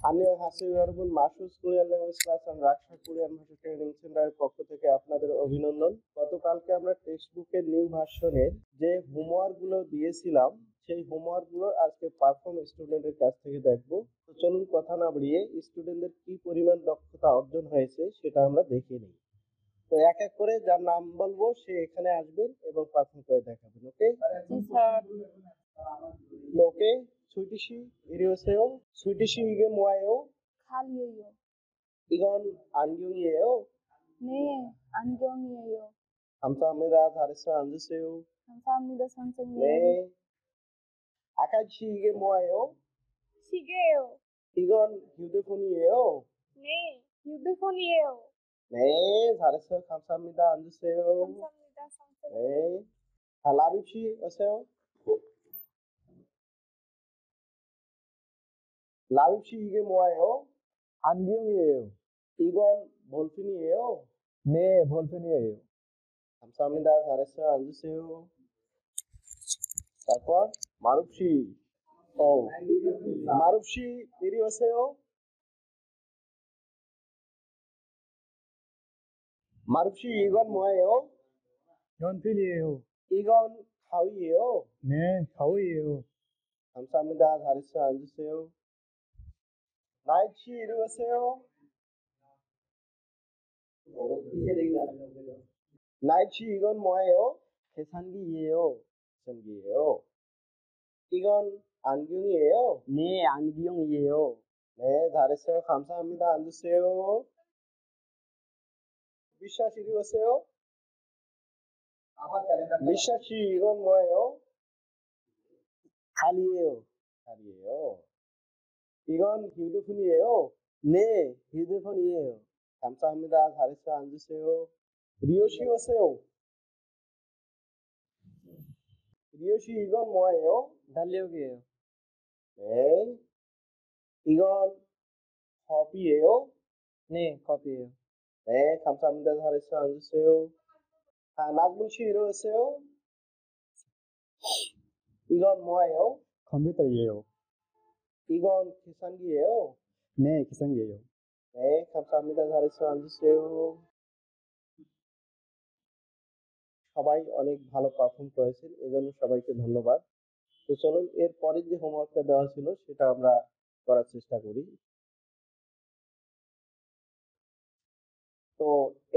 안녕하세요 여러분 মাসুস Korean language class and Raksha কোরিয়ান ভাষা ট্রেনিং সেন্টারের পক্ষ থেকে আপনাদের অভিনন্দন। গতকালকে আমরা টেক্সট বুকের নিউ ভার্সনের যে হোমওয়ার্ক গুলো দিয়েছিলাম সেই হোমওয়ার্ক গুলো আজকে পারফর্ম স্টুডেন্টের কাছ থেকে দেখব। তো চলুন কথা না বাড়িয়ে স্টুডেন্টদের কি পরিমাণ দক্ষতা অর্জন হয়েছে সেটা আমরা দেখে নিই। তো এক এক করে যার নাম বলবো সে এখানে আসবেন এবং পারফর্ম করে দেখাবেন। ওকে জি স্যার। ওকে 스위티시 이리 오세요. 스위티시 이게 뭐예요? 칼이에요. 이건 안경이에요. 네, 안경이에요. 감사합니다. 잘했어요. 앉으세요. 감사합니다, 선생님. 네. 아가씨 이게 뭐예요? 시계요. 이건 휴대폰이에요. 네, 휴대폰이에요. 네, 잘했어요. 감사합니다. 앉으세요. 감사합니다, 선생님. 네. 자, 라비씨 오세요. 라비씨 이게 뭐예요? 안경이에요. 이건 볼펜이에요. 네, 볼펜이에요. 감사합니다. 잘했어요. 앉으세요. তারপর 마루씨. 마루씨 이리 오세요. 마루씨 이건 뭐예요? 연필이에요. 이건 가위예요. 네, 가위예요. 감사합니다. 잘했어요. 앉으세요. 나이치 이리 오세요. 나이치 이건 뭐예요? 계산기예요. 계산기예요. 이건 안경이에요. 네, 안경이에요. 네, 잘했어요. 감사합니다. 앉으세요. 미샤 씨 이리 오세요. 미샤 씨 이건 뭐예요? 칼이에요. 다리예요. 이건 휴대폰이에요. 네, 휴대폰이에요. 감사합니다. 잘했어요. 앉으세요. 리오 씨 오세요. 리오 씨 이건 뭐예요? 달력이에요. 네. 이건 컵이에요. 네, 커피예요. 네, 감사합니다. 잘했어요. 앉으세요. 자, 나즈문 씨 일어나세요. 이건 뭐예요? 컴퓨터예요. 이건 계산기예요. 네, 계산기예요. 네, 감사합니다. 잘했어요. 앉으세요. সবাই অনেক ভালো পারফর্ম করেছেন, এজন্য সবাইকে ধন্যবাদ। তো চলুন এর পরের যে হোমওয়ার্কটা দেওয়া ছিল সেটা আমরা করার চেষ্টা করি। তো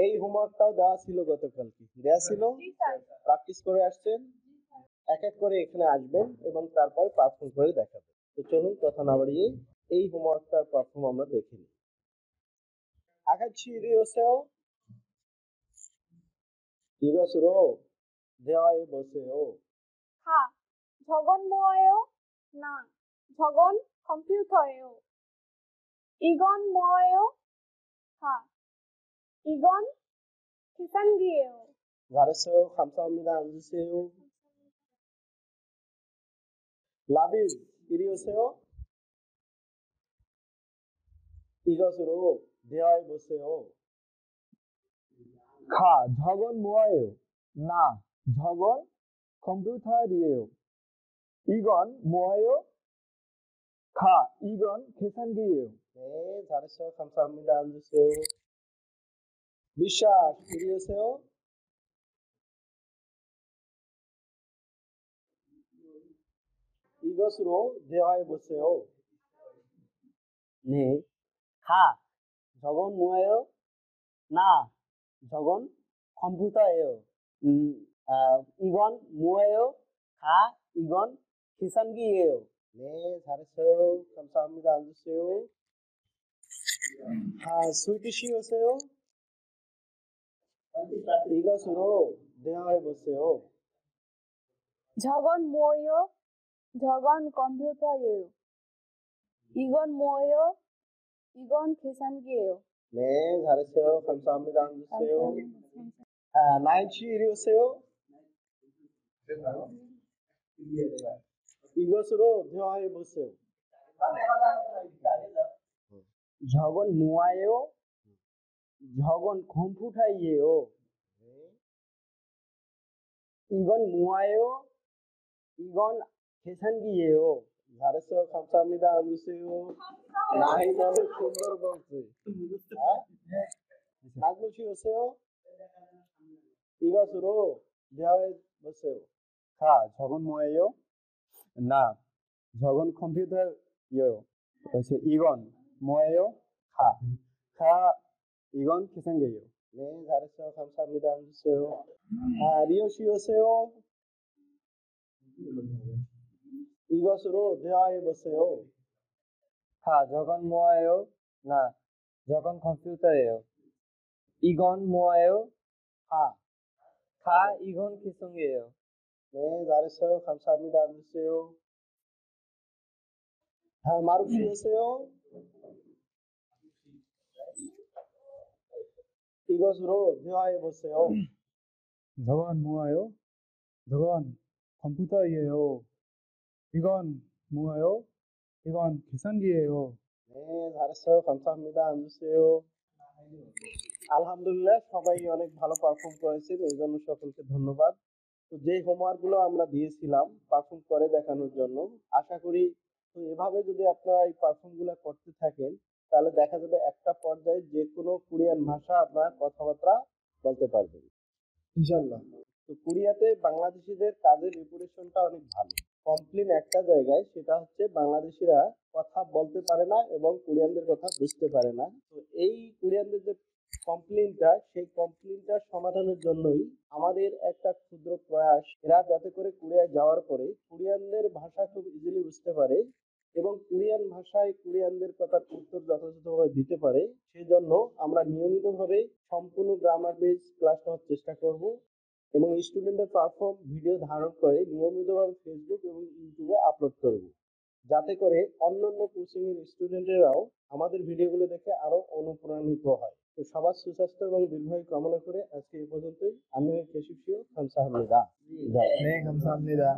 এই হোমওয়ার্কটাও দেওয়া ছিল গতকালকে, দেওয়া ছিল, জি স্যার। প্র্যাকটিস করে আসছেন। এক এক করে এখানে আসবেন এবং তারপর পারফর্ম করে দেখাবেন। তো চলুন কথা না বাড়িয়ে এই হোমওয়ার্কটার পারফর্ম আমরা দেখে নিই। 아가씨 이리 오세요. 이것으로 대화해 보세요. 하, 저건 뭐예요? 나, 저건 컴퓨터예요. 이건 뭐예요? 하, 이건 계산기예요. 잘했어요. 감사합니다. 앉으세요. 라빈 이리 오세요. 이것으로 대화해 보세요. 가, 저건 뭐예요? 나, 저건 컴퓨터이에요. 이건 뭐예요? 가, 이건 계산기예요. 네, 잘했어요. 감사합니다. 앉으세요. 미샤 이리 오세요. 이것으로 대화해 보세요. 네, 가, 저건 뭐예요? 나, 저건 컴퓨터예요. 이건 뭐예요? 가, 이건 계산기예요. 네, 잘했어요. 감사합니다. 앉으세요. 스위티 씨 오세요. 이것으로 대화해 보세요. 저건 뭐예요? 저건 컴퓨터예요. 이건 뭐예요? 이건 계산기예요. 네, 잘했어요. 감사합니다. 앉으세요. 나인 씨 이리 오세요. 이것으로 대화해 보세요. 저건 뭐예요? 저건 컴퓨터예요. 이건 뭐예요? 이건 계산기예요. 잘했어요. 감사합니다. 안주세요. 나이 অনেক সুন্দর বলছে। হ্যাঁ? নাক বসিয়েছে요? 이것으로 대화해 보세요. 가 저건 뭐예요? 나 저건 컴퓨터예요. 그래서 이건 뭐예요? 가 이건 계산기예요. 네, 잘했어요. 감사합니다. 안주세요. 리오 씨 오세요. 이것으로 대화해 보세요. 가 저건 뭐예요? 나 저건 컴퓨터예요. 이건 뭐예요? 가 이건 계산기예요. 네, 잘했어요. 감사합니다. 안주세요. 마루 씨 오세요. 이것으로 대화해 보세요. 저건 뭐예요? 저건 컴퓨터예요. 이건 뭐예요? 이건 계산기예요. 네, 잘했어요. 감사합니다. 안주세요. আলহামদুলিল্লাহ সবাই অনেক ভালো পারফর্ম করেছেন, এই জন্য সকলকে ধন্যবাদ। তো যে হোমওয়ার্ক গুলো আমরা দিয়েছিলাম পারফর্ম করে দেখানোর জন্য, আশা করি তো এভাবে যদি আপনারা এই পারফর্ম গুলো করতে থাকেন তাহলে দেখা যাবে একটা পর্যায়ে যে কোনো কোরিয়ান ভাষা আপনারা কথাবার্তা বলতে পারবেন ইনশাআল্লাহ। তো কোরিয়াতে বাংলাদেশিদের কাজের রেপুটেশনটা অনেক ভালো। কমপ্লেন একটা জায়গায়, সেটা হচ্ছে বাংলাদেশিরা কথা বলতে পারে না এবং কোরিয়ানদের কথা বুঝতে পারে না। তো এই কোরিয়ানদের যে কমপ্লেনটা, সেই কমপ্লেনটা সমাধানের জন্যই আমাদের একটা ক্ষুদ্র প্রয়াস, এরা যাতে করে কোরিয়ায় যাওয়ার পরে কোরিয়ানদের ভাষা খুব ইজিলি বুঝতে পারে এবং কোরিয়ান ভাষায় কোরিয়ানদের কথার উত্তর যথাযথভাবে দিতে পারে, সেজন্য আমরা নিয়মিতভাবে সম্পূর্ণ গ্রামার বেস ক্লাস নেওয়ার চেষ্টা করব এবং স্টুডেন্টদের পারফর্ম ভিডিও ধারণ করে নিয়মিতভাবে ফেসবুক এবং ইউটিউবে আপলোড করব, যাতে করে অন্যান্য কোচিং এর স্টুডেন্টরাও আমাদের ভিডিওগুলো দেখে আরো অনুপ্রাণিত হয়। তো সবার সুস্বাস্থ্য এবং দীর্ঘায়ু কামনা করে আজকে এই পর্যন্তই। আমি কেশিফিও খামসাহামনিদা। 네, 감사합니다.